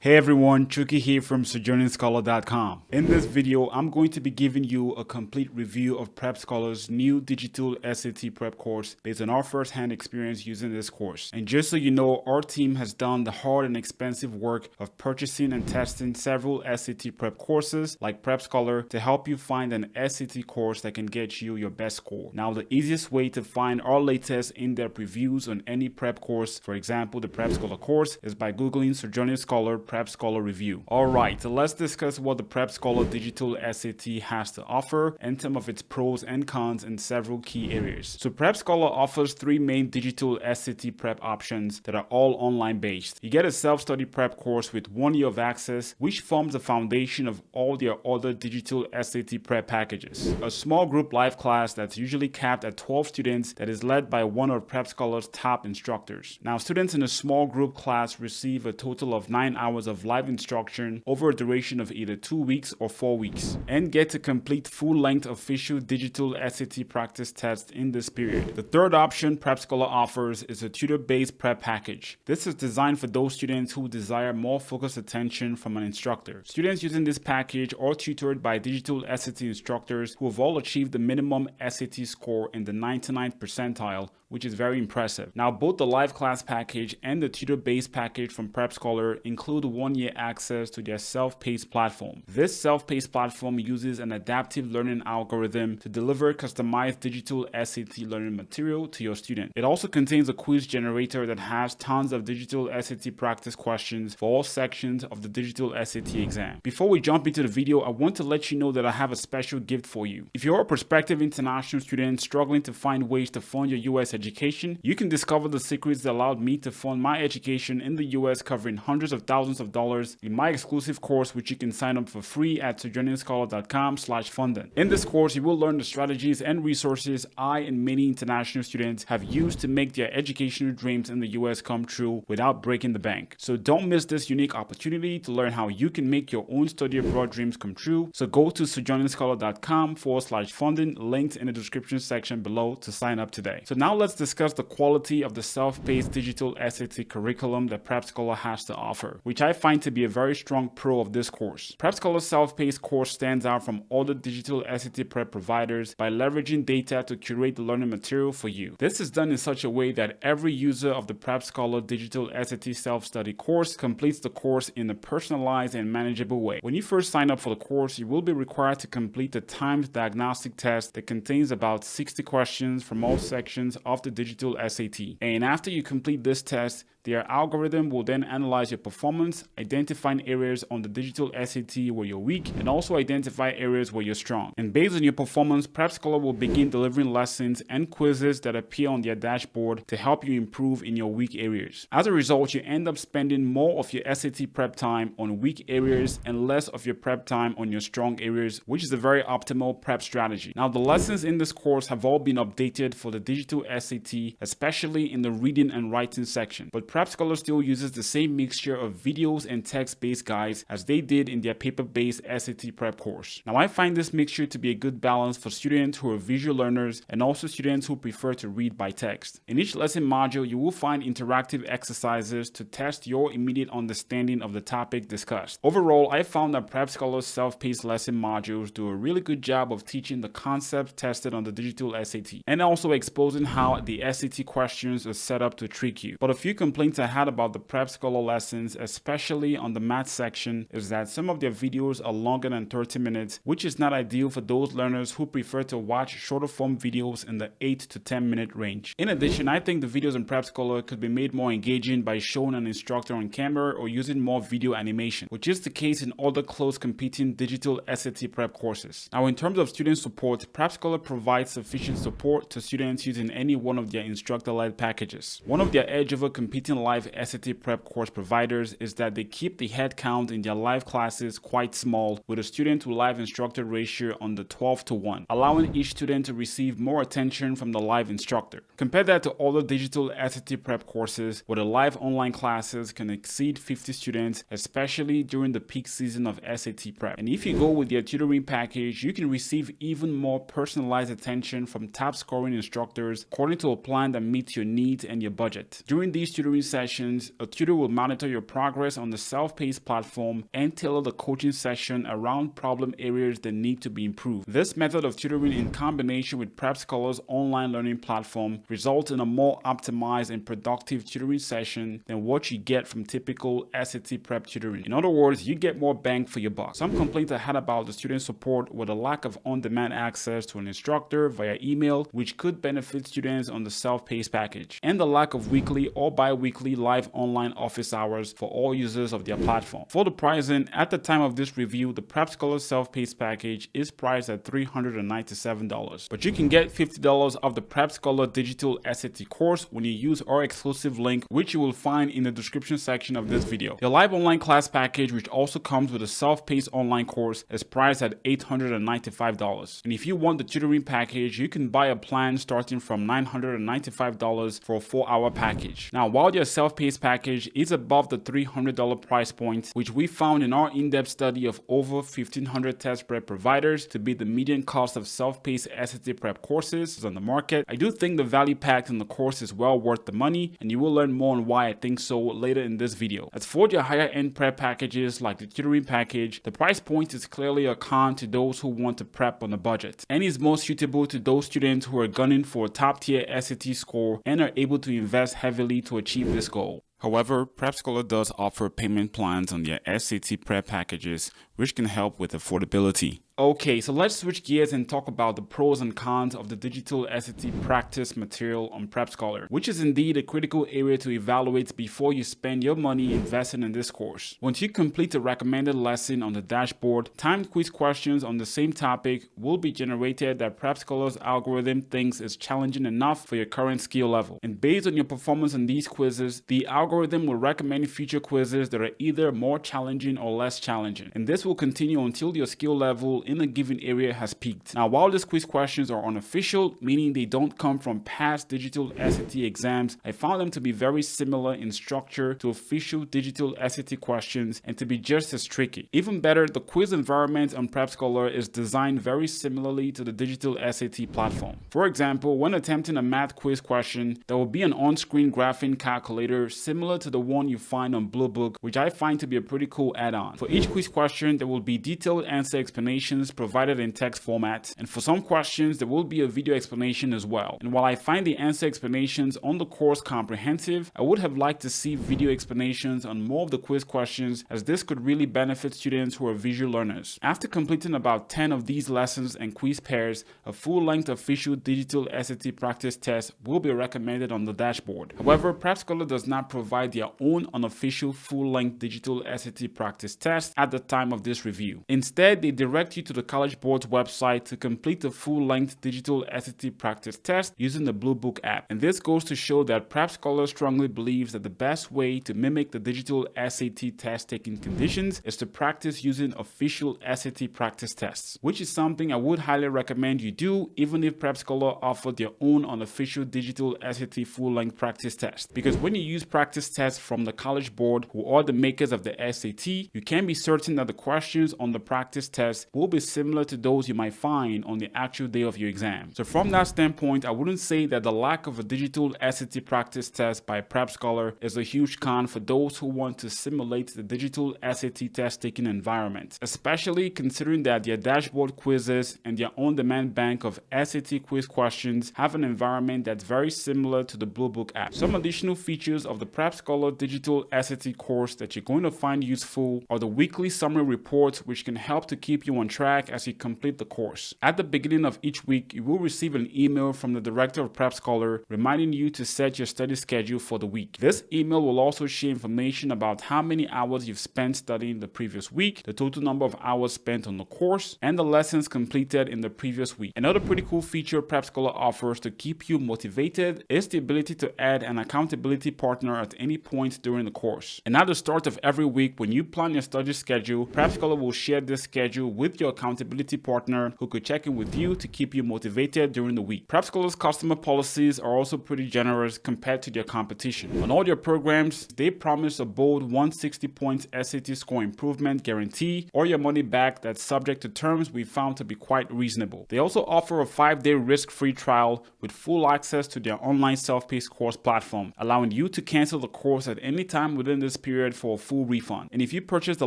Hey everyone, Chuky here from SojourningScholar.com. In this video, I'm going to be giving you a complete review of PrepScholar's new digital SAT prep course based on our first-hand experience using this course. And just so you know, our team has done the hard and expensive work of purchasing and testing several SAT prep courses like PrepScholar to help you find an SAT course that can get you your best score. Now, the easiest way to find our latest in-depth reviews on any prep course, for example, the PrepScholar course, is by Googling Sojourning Scholar PrepScholar review. Alright, so let's discuss what the PrepScholar digital SAT has to offer and some of its pros and cons in several key areas. So PrepScholar offers three main digital SAT prep options that are all online based. You get a self-study prep course with 1 year of access, which forms the foundation of all their other digital SAT prep packages. A small group live class that's usually capped at 12 students that is led by one of PrepScholar's top instructors. Now, students in a small group class receive a total of 9 hours of live instruction over a duration of either 2 weeks or 4 weeks and get to complete full-length official digital SAT practice tests in this period. The third option PrepScholar offers is a tutor-based prep package. This is designed for those students who desire more focused attention from an instructor. Students using this package are tutored by digital SAT instructors who have all achieved the minimum SAT score in the 99th percentile, which is very impressive. Now, both the live class package and the tutor-based package from PrepScholar include 1 year access to their self-paced platform. This self-paced platform uses an adaptive learning algorithm to deliver customized digital SAT learning material to your student. It also contains a quiz generator that has tons of digital SAT practice questions for all sections of the digital SAT exam. Before we jump into the video, I want to let you know that I have a special gift for you. If you're a prospective international student struggling to find ways to fund your US education, you can discover the secrets that allowed me to fund my education in the US, covering hundreds of thousands of dollars in my exclusive course, which you can sign up for free at sojourningscholar.com/funding. In this course, you will learn the strategies and resources I and many international students have used to make their educational dreams in the US come true without breaking the bank. So don't miss this unique opportunity to learn how you can make your own study abroad dreams come true. So go to sojourningscholar.com/funding, linked in the description section below to sign up today. So now let's discuss the quality of the self-paced digital SAT curriculum that PrepScholar has to offer, which I find to be a very strong pro of this course. PrepScholar's self-paced course stands out from other digital SAT prep providers by leveraging data to curate the learning material for you. This is done in such a way that every user of the PrepScholar digital SAT self-study course completes the course in a personalized and manageable way. When you first sign up for the course, you will be required to complete the timed diagnostic test that contains about 60 questions from all sections of the digital SAT. And after you complete this test, their algorithm will then analyze your performance, identifying areas on the digital SAT where you're weak, and also identify areas where you're strong. And based on your performance, PrepScholar will begin delivering lessons and quizzes that appear on their dashboard to help you improve in your weak areas. As a result, you end up spending more of your SAT prep time on weak areas and less of your prep time on your strong areas, which is a very optimal prep strategy. Now, the lessons in this course have all been updated for the digital SAT, especially in the reading and writing section. But PrepScholar still uses the same mixture of videos and text-based guides as they did in their paper-based SAT prep course. Now, I find this mixture to be a good balance for students who are visual learners and also students who prefer to read by text. In each lesson module, you will find interactive exercises to test your immediate understanding of the topic discussed. Overall, I found that PrepScholar's self-paced lesson modules do a really good job of teaching the concepts tested on the digital SAT and also exposing how the SAT questions are set up to trick you. But a few complaints I had about the PrepScholar lessons, especially on the math section, is that some of their videos are longer than 30 minutes, which is not ideal for those learners who prefer to watch shorter form videos in the 8 to 10 minute range. In addition, I think the videos in PrepScholar could be made more engaging by showing an instructor on camera or using more video animation, which is the case in other close competing digital SAT prep courses. Now, in terms of student support, PrepScholar provides sufficient support to students using any one of their instructor-led packages. One of their edge over competing live SAT prep course providers is that they keep the head count in their live classes quite small, with a student to live instructor ratio on the 12:1, allowing each student to receive more attention from the live instructor. Compare that to other digital SAT prep courses where the live online classes can exceed 50 students, especially during the peak season of SAT prep. And if you go with their tutoring package, you can receive even more personalized attention from top scoring instructors according to a plan that meets your needs and your budget. During these tutoring tutoring sessions, a tutor will monitor your progress on the self-paced platform and tailor the coaching session around problem areas that need to be improved. This method of tutoring in combination with PrepScholar's online learning platform results in a more optimized and productive tutoring session than what you get from typical SAT prep tutoring. In other words, you get more bang for your buck. Some complaints I had about the student support were the lack of on-demand access to an instructor via email, which could benefit students on the self-paced package, and the lack of weekly or bi-weekly live online office hours for all users of their platform. For the pricing, at the time of this review, the PrepScholar self-paced package is priced at $397, but you can get $50 off the PrepScholar digital SAT course when you use our exclusive link, which you will find in the description section of this video. The live online class package, which also comes with a self-paced online course, is priced at $895. And if you want the tutoring package, you can buy a plan starting from $995 for a 4-hour package. Now, while your self-paced package is above the $300 price point, which we found in our in-depth study of over 1,500 test prep providers to be the median cost of self-paced SAT prep courses on the market, I do think the value packed in the course is well worth the money, and you will learn more on why I think so later in this video. As for your higher end prep packages like the tutoring package, the price point is clearly a con to those who want to prep on a budget, and is most suitable to those students who are gunning for a top tier SAT score and are able to invest heavily to achieve this goal. However, PrepScholar does offer payment plans on their SAT prep packages, which can help with affordability. Okay, so let's switch gears and talk about the pros and cons of the digital SAT practice material on PrepScholar, which is indeed a critical area to evaluate before you spend your money investing in this course. Once you complete a recommended lesson on the dashboard, timed quiz questions on the same topic will be generated that PrepScholar's algorithm thinks is challenging enough for your current skill level. And based on your performance on these quizzes, the algorithm will recommend future quizzes that are either more challenging or less challenging. And this will continue until your skill level in a given area has peaked. Now, while these quiz questions are unofficial, meaning they don't come from past digital SAT exams, I found them to be very similar in structure to official digital SAT questions and to be just as tricky. Even better, the quiz environment on PrepScholar is designed very similarly to the digital SAT platform. For example, when attempting a math quiz question, there will be an on-screen graphing calculator similar to the one you find on Bluebook, which I find to be a pretty cool add-on. For each quiz question, there will be detailed answer explanations provided in text format, and for some questions there will be a video explanation as well. And while I find the answer explanations on the course comprehensive, I would have liked to see video explanations on more of the quiz questions, as this could really benefit students who are visual learners. After completing about 10 of these lessons and quiz pairs, a full-length official digital SAT practice test will be recommended on the dashboard. However, PrepScholar does not provide their own unofficial full-length digital SAT practice test at the time of this review. Instead, they direct you to the College Board's website to complete the full-length digital SAT practice test using the Bluebook app. And this goes to show that PrepScholar strongly believes that the best way to mimic the digital SAT test taking conditions is to practice using official SAT practice tests, which is something I would highly recommend you do even if PrepScholar offered their own unofficial digital SAT full-length practice test. Because when you use practice tests from the College Board, who are the makers of the SAT, you can be certain that the questions on the practice test will be similar to those you might find on the actual day of your exam. So from that standpoint, I wouldn't say that the lack of a digital SAT practice test by PrepScholar is a huge con for those who want to simulate the digital SAT test taking environment, especially considering that their dashboard quizzes and their on-demand bank of SAT quiz questions have an environment that's very similar to the Bluebook app. Some additional features of the PrepScholar digital SAT course that you're going to find useful are the weekly summary reports, which can help to keep you on track as you complete the course. At the beginning of each week, you will receive an email from the director of PrepScholar reminding you to set your study schedule for the week. This email will also share information about how many hours you've spent studying the previous week, the total number of hours spent on the course, and the lessons completed in the previous week. Another pretty cool feature PrepScholar offers to keep you motivated is the ability to add an accountability partner at any point during the course. And at the start of every week, when you plan your study schedule, PrepScholar will share this schedule with your your accountability partner who could check in with you to keep you motivated during the week. PrepScholar's customer policies are also pretty generous compared to their competition. On all their programs, they promise a bold 160 points SAT score improvement guarantee or your money back that's subject to terms we found to be quite reasonable. They also offer a 5-day risk-free trial with full access to their online self-paced course platform, allowing you to cancel the course at any time within this period for a full refund. And if you purchase the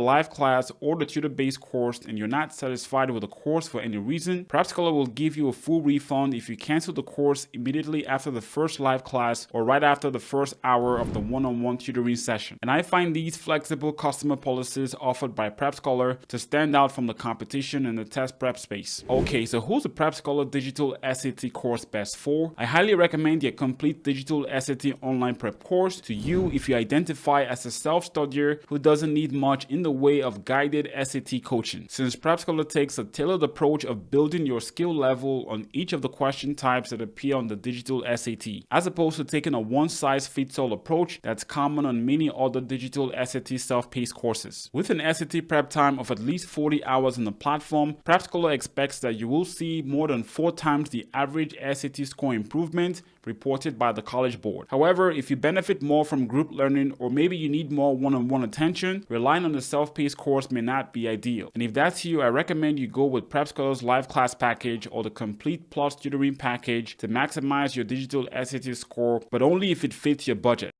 live class or the tutor-based course and you're not satisfied with the course for any reason, PrepScholar will give you a full refund if you cancel the course immediately after the first live class or right after the first hour of the one-on-one tutoring session. And I find these flexible customer policies offered by PrepScholar to stand out from the competition in the test prep space. Okay, so who's the PrepScholar digital SAT course best for? I highly recommend your complete digital SAT online prep course to you if you identify as a self-studier who doesn't need much in the way of guided SAT coaching. Since PrepScholar takes a tailored approach of building your skill level on each of the question types that appear on the digital SAT, as opposed to taking a one-size-fits-all approach that's common on many other digital SAT self-paced courses. With an SAT prep time of at least 40 hours on the platform, PrepScholar expects that you will see more than 4 times the average SAT score improvement reported by the College Board. However, if you benefit more from group learning or maybe you need more one-on-one attention, relying on the self-paced course may not be ideal. And if that's you, I recommend you go with PrepScholar's live class package or the complete plus tutoring package to maximize your digital SAT score, but only if it fits your budget.